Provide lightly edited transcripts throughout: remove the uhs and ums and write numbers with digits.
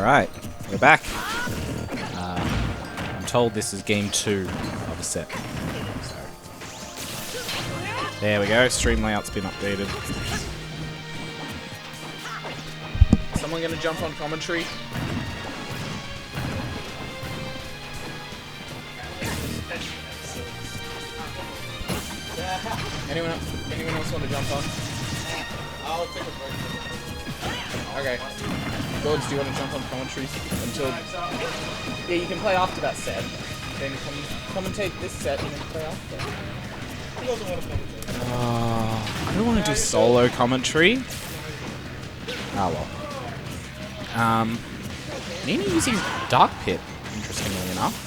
Alright, we're back. I'm told this is game 2 of a set. So. There we go, stream layout's been updated. Someone gonna jump on commentary? Anyone else want to jump on? I'll take a break. Okay. Gorge, do you want to jump on commentary until... Yeah, you can play after that set. Then commentate this set and then play after. Who doesn't want to commentate? I don't want to do solo commentary. Oh well. Nina using Dark Pit, interestingly enough.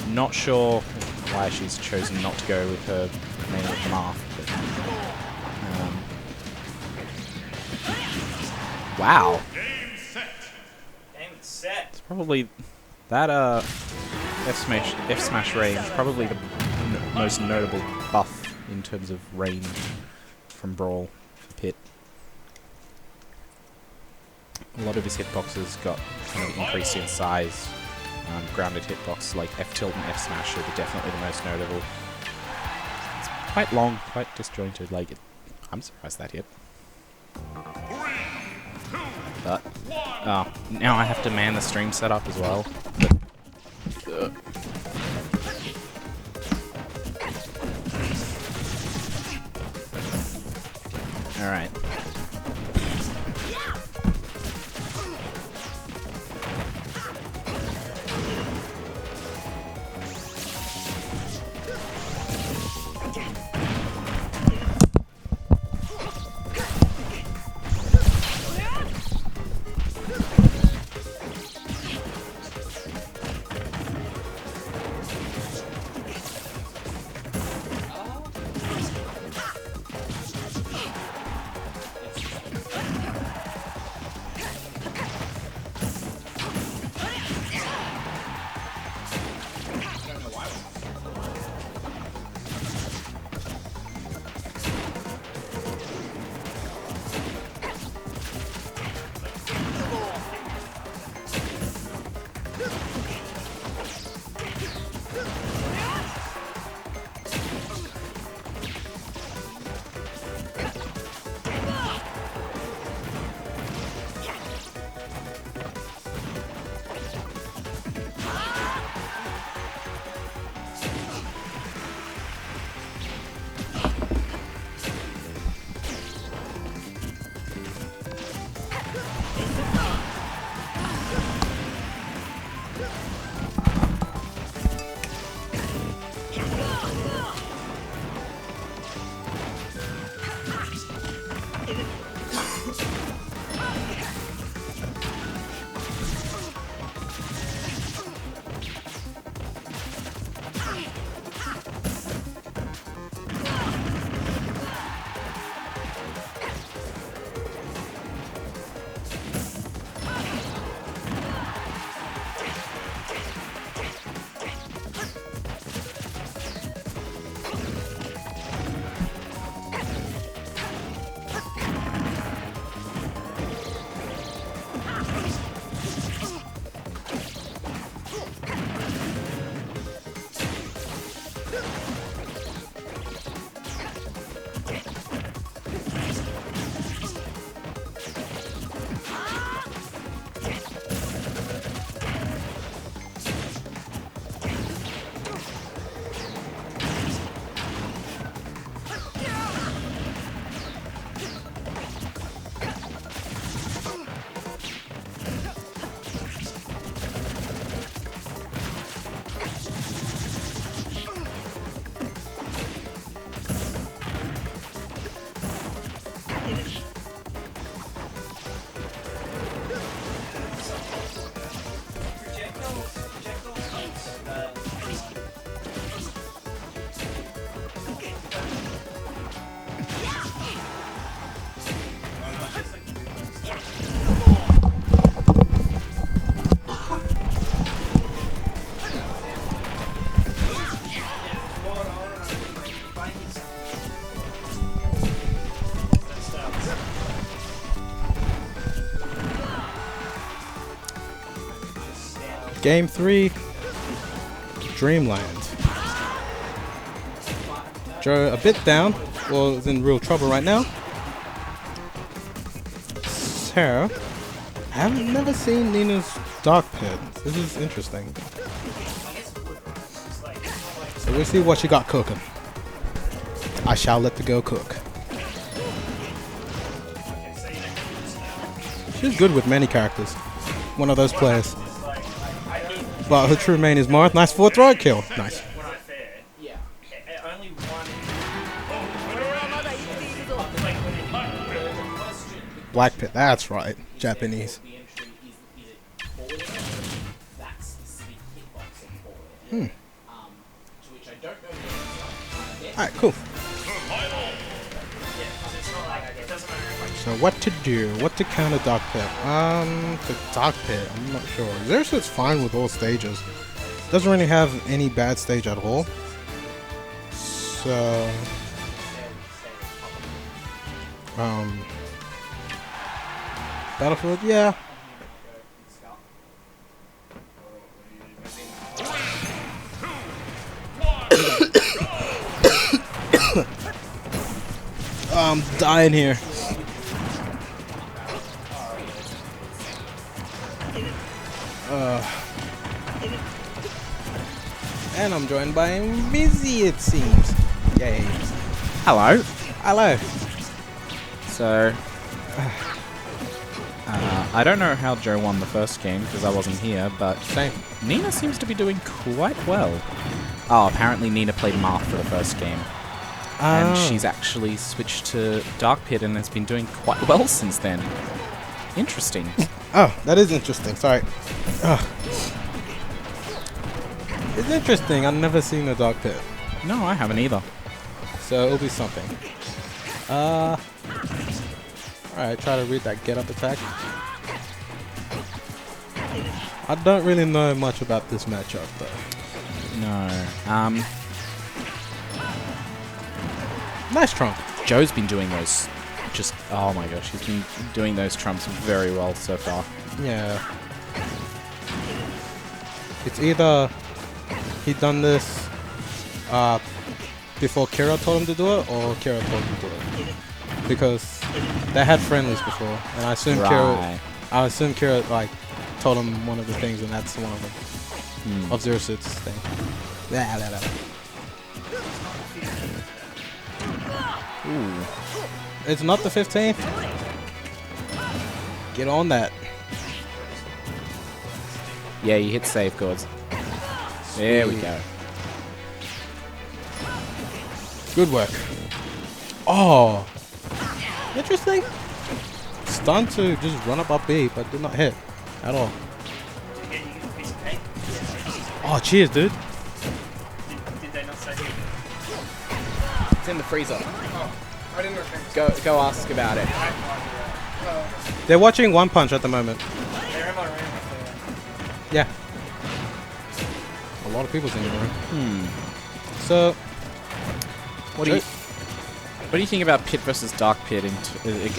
Not sure why she's chosen not to go with her main with Marth. Wow. Game set. It's probably That F smash range, probably the most notable buff in terms of range from Brawl for Pit. A lot of his hitboxes got kind of increased in size. Grounded hitbox like F tilt and F smash are definitely the most notable. It's quite long, quite disjointed. Like, I'm surprised that hit. But now I have to man the stream setup as well. All right. Game 3, Dreamland. Joe a bit down, well, is in real trouble right now. So, I've never seen Nina's Dark Pit. This is interesting. So we'll see what she got cooking. I shall let the girl cook. She's good with many characters. One of those players. But her true main is Marth. Nice fourth throw kill. Nice. Yeah. Black Pit. That's right. Japanese. Alright, cool. So what to do? What to counter Dark Pit? The Dark Pit, I'm not sure. ZSS fine with all stages. Doesn't really have any bad stage at all. So Battlefield, yeah. I'm dying here. And I'm joined by Mizzy, it seems. Yay. Hello. Hello. So, I don't know how Joe won the first game because I wasn't here, but Same. Nina seems to be doing quite well. Oh, apparently Nina played Marth for the first game. And she's actually switched to Dark Pit and has been doing quite well since then. Interesting. Oh, that is interesting. Sorry. It's interesting. I've never seen a Dark Pit. No, I haven't either. So it'll be something. Alright, try to read that get up attack. I don't really know much about this matchup though. No. Nice trump. Joe's been doing those just, oh my gosh, he's been doing those trumps very well so far. Yeah. It's either he done this before Kira told him to do it, or Kira told him to do it. Because they had friendlies before, and I assume Kira like told him one of the things, and that's one of them. Of ZSS thing. Ooh. It's not the 15th. Get on that. Yeah, you hit safeguards. There we go. Good work. Oh. Interesting. Stun to just run up B, but did not hit at all. Oh, cheers, dude. Did they not say? It's in the freezer. I didn't know. Go ask about it. They're watching One Punch at the moment. Yeah. A lot of people's in the room. So, What do you think about Pit versus Dark Pit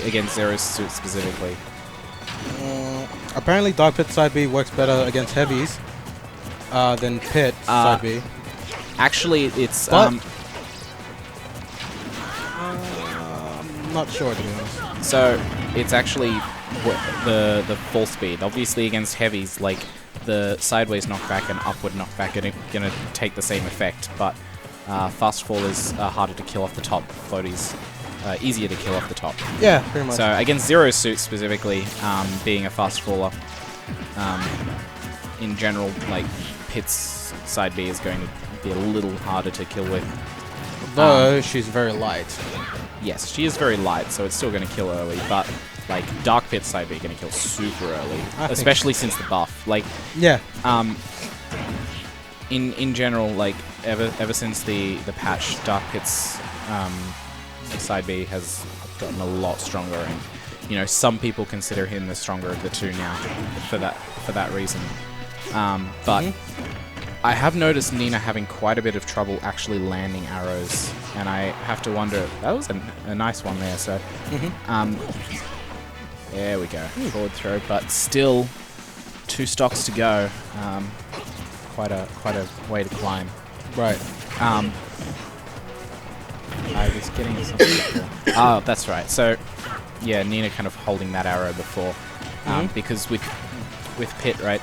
against Zero's suit specifically? apparently Dark Pit side B works better against heavies than Pit side B. Actually, it's I'm not sure, to be honest. so it's actually the full speed. Obviously, against heavies, like the sideways knockback and upward knockback are gonna take the same effect, but fast fall is harder to kill off the top. Floaties easier to kill off the top. Yeah, pretty much. So against Zero's suit specifically, being a fast faller, in general, like Pit's side B is going to be a little harder to kill with. Though she's very light. Yes, she is very light, so it's still going to kill early, but like Dark Pit side B going to kill super early, especially since the buff. Like, yeah. In general, like ever since the patch, Dark Pit's side B has gotten a lot stronger, and you know, some people consider him the stronger of the two now for that reason. But I have noticed Nina having quite a bit of trouble actually landing arrows, and I have to wonder. That was a nice one there. So, there we go, forward throw, but still 2 stocks to go. Quite a way to climb. Right. I was getting something before. Oh, that's right. So, yeah, Nina kind of holding that arrow before, because with Pit, right,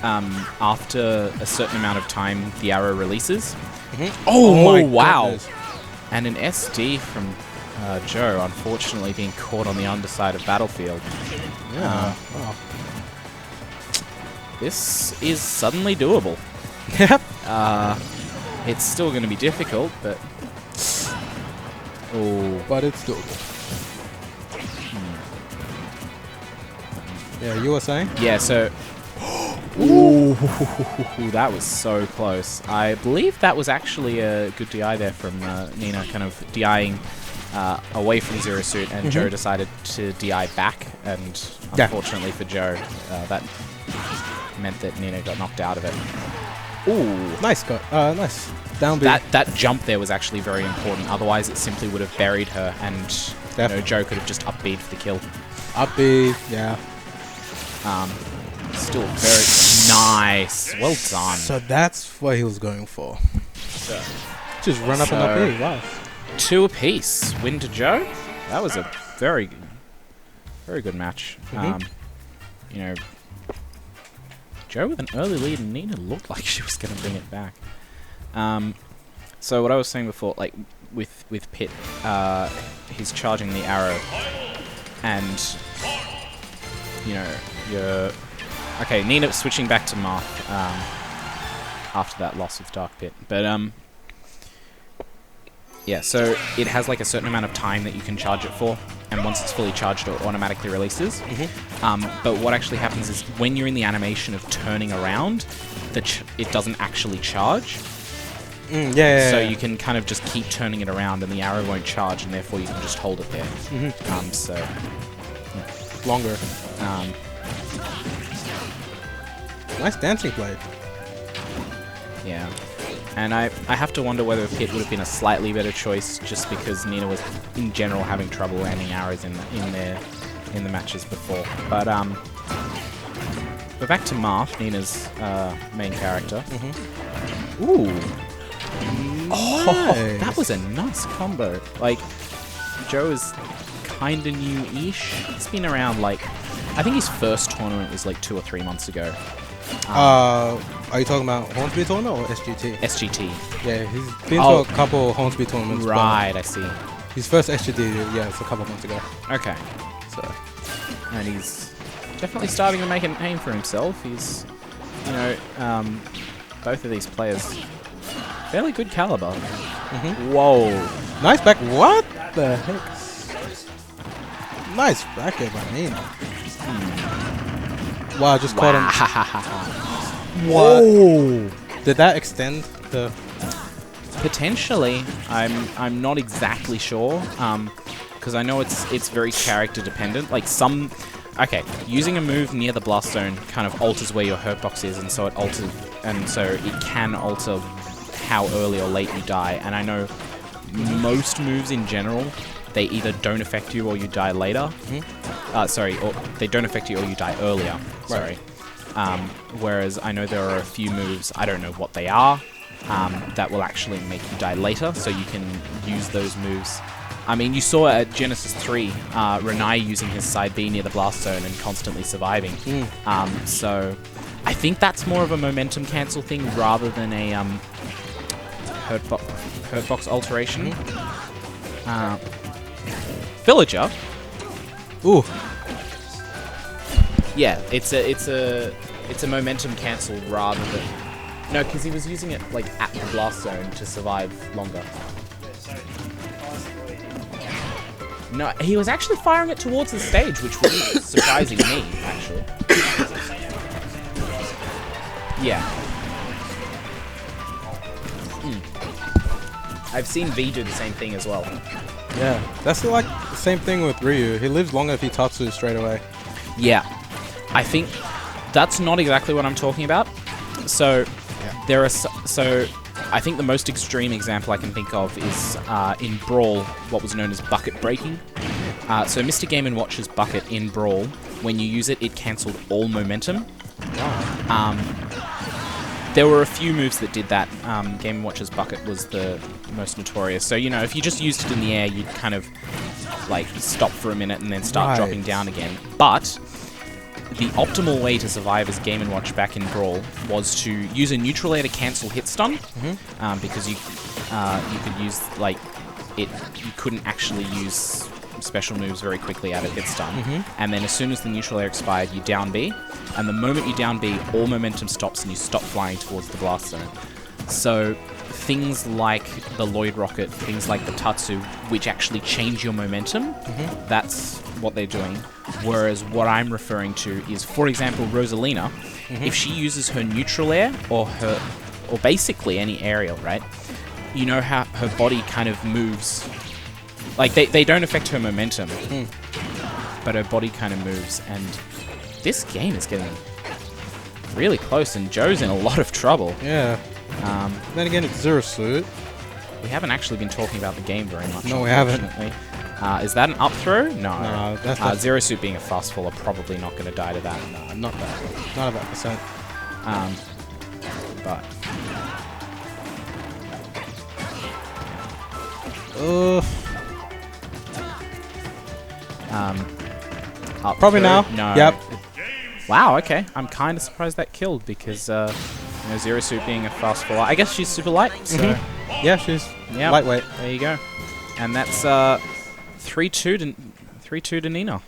after a certain amount of time, the arrow releases. Oh my wow! goodness. And an SD from Joe, unfortunately being caught on the underside of Battlefield. Yeah. Wow. This is suddenly doable. Yep. It's still going to be difficult, but... Oh. But it's doable. Yeah, you were saying? Yeah, so... Ooh, that was so close. I believe that was actually a good DI there from Nina, kind of DIing away from Zero Suit, and Joe decided to DI back, and unfortunately for Joe, that meant that Nina got knocked out of it. Ooh, nice, nice down B. That jump there was actually very important. Otherwise, it simply would have buried her, and you know, Joe could have just up B'd for the kill. Up B, yeah. Still very nice. Well done. So that's what he was going for. So, just run up and up B. Wow. 2 apiece. Win to Joe. That was a very good match. You know, Joe with an early lead, and Nina looked like she was going to bring it back. So what I was saying before, like with Pit, he's charging the arrow, and you know, okay, Nina switching back to Marth after that loss of Dark Pit, but yeah, so it has like a certain amount of time that you can charge it for, and once it's fully charged, it automatically releases. But what actually happens is when you're in the animation of turning around, it doesn't actually charge. So you can kind of just keep turning it around, and the arrow won't charge, and therefore you can just hold it there. So longer. Nice dancing blade. Yeah. And I have to wonder whether Pit would have been a slightly better choice, just because Nina was in general having trouble landing arrows in the matches before. But we're back to Marth, Nina's main character. Ooh. Nice. Oh, that was a nice combo. Like, Joe is kinda new-ish. He's been around, like, I think his first tournament was like 2 or 3 months ago. Are you talking about Hornsby tournament or SGT? SGT. Yeah, he's been to a couple Hornsby tournaments. Right, I see. His first SGT, yeah, it's a couple months ago. Okay. So, and he's definitely starting to make a name for himself. He's, you know, both of these players, fairly good caliber. Whoa. Nice back. What the heck? Nice back air by Nina. Wow, just caught him. Whoa! Did that extend the... Potentially. I'm not exactly sure. Because I know it's very character dependent. Like some... Okay, using a move near the blast zone kind of alters where your hurt box is, and so it alters... And so it can alter how early or late you die. And I know most moves in general, they either don't affect you or you die later. Sorry, or they don't affect you or you die earlier. Sorry. Whereas I know there are a few moves, I don't know what they are, that will actually make you die later, so you can use those moves. I mean, you saw at Genesis 3, Renai using his side B near the blast zone and constantly surviving. So I think that's more of a momentum cancel thing rather than a hurt box alteration. Villager. Ooh. Yeah, it's a momentum cancel rather than... No, because he was using it like at the blast zone to survive longer. No, he was actually firing it towards the stage, which was surprising me, actually. Yeah. I've seen V do the same thing as well. Yeah, that's like the same thing with Ryu. He lives longer if he tatsu straight away. Yeah. I think that's not exactly what I'm talking about. So, there are... So, I think the most extreme example I can think of is in Brawl, what was known as bucket breaking. So Mr. Game & Watch's bucket in Brawl, when you use it, it cancelled all momentum. There were a few moves that did that. Game & Watch's bucket was the most notorious. So, you know, if you just used it in the air, you'd kind of, like, stop for a minute and then start dropping down again. But the optimal way to survive as Game & Watch back in Brawl was to use a neutral air to cancel hit stun, because you could use, like, you couldn't actually use special moves very quickly out of hit stun. And then as soon as the neutral air expired, you down B, and the moment you down B, all momentum stops and you stop flying towards the blast zone. So things like the Lloyd Rocket, things like the Tatsu, which actually change your momentum, that's what they're doing. Whereas what I'm referring to is, for example, Rosalina, if she uses her neutral air or basically any aerial, right? You know how her body kind of moves Like, they don't affect her momentum, but her body kind of moves, and this game is getting really close, and Joe's in a lot of trouble. Yeah. Then again, it's Zero Suit. We haven't actually been talking about the game very much. No, we haven't. Is that an up throw? No. No, that's not. Zero Suit being a fast faller, probably not going to die to that. Nah, not that. Not about percent. But up probably throw? now. No. Yep. Wow. Okay. I'm kind of surprised that killed because you know, Zero Suit being a fast faller. I guess she's super light. So Yeah, she's lightweight. There you go. And that's 3-2 to Nina.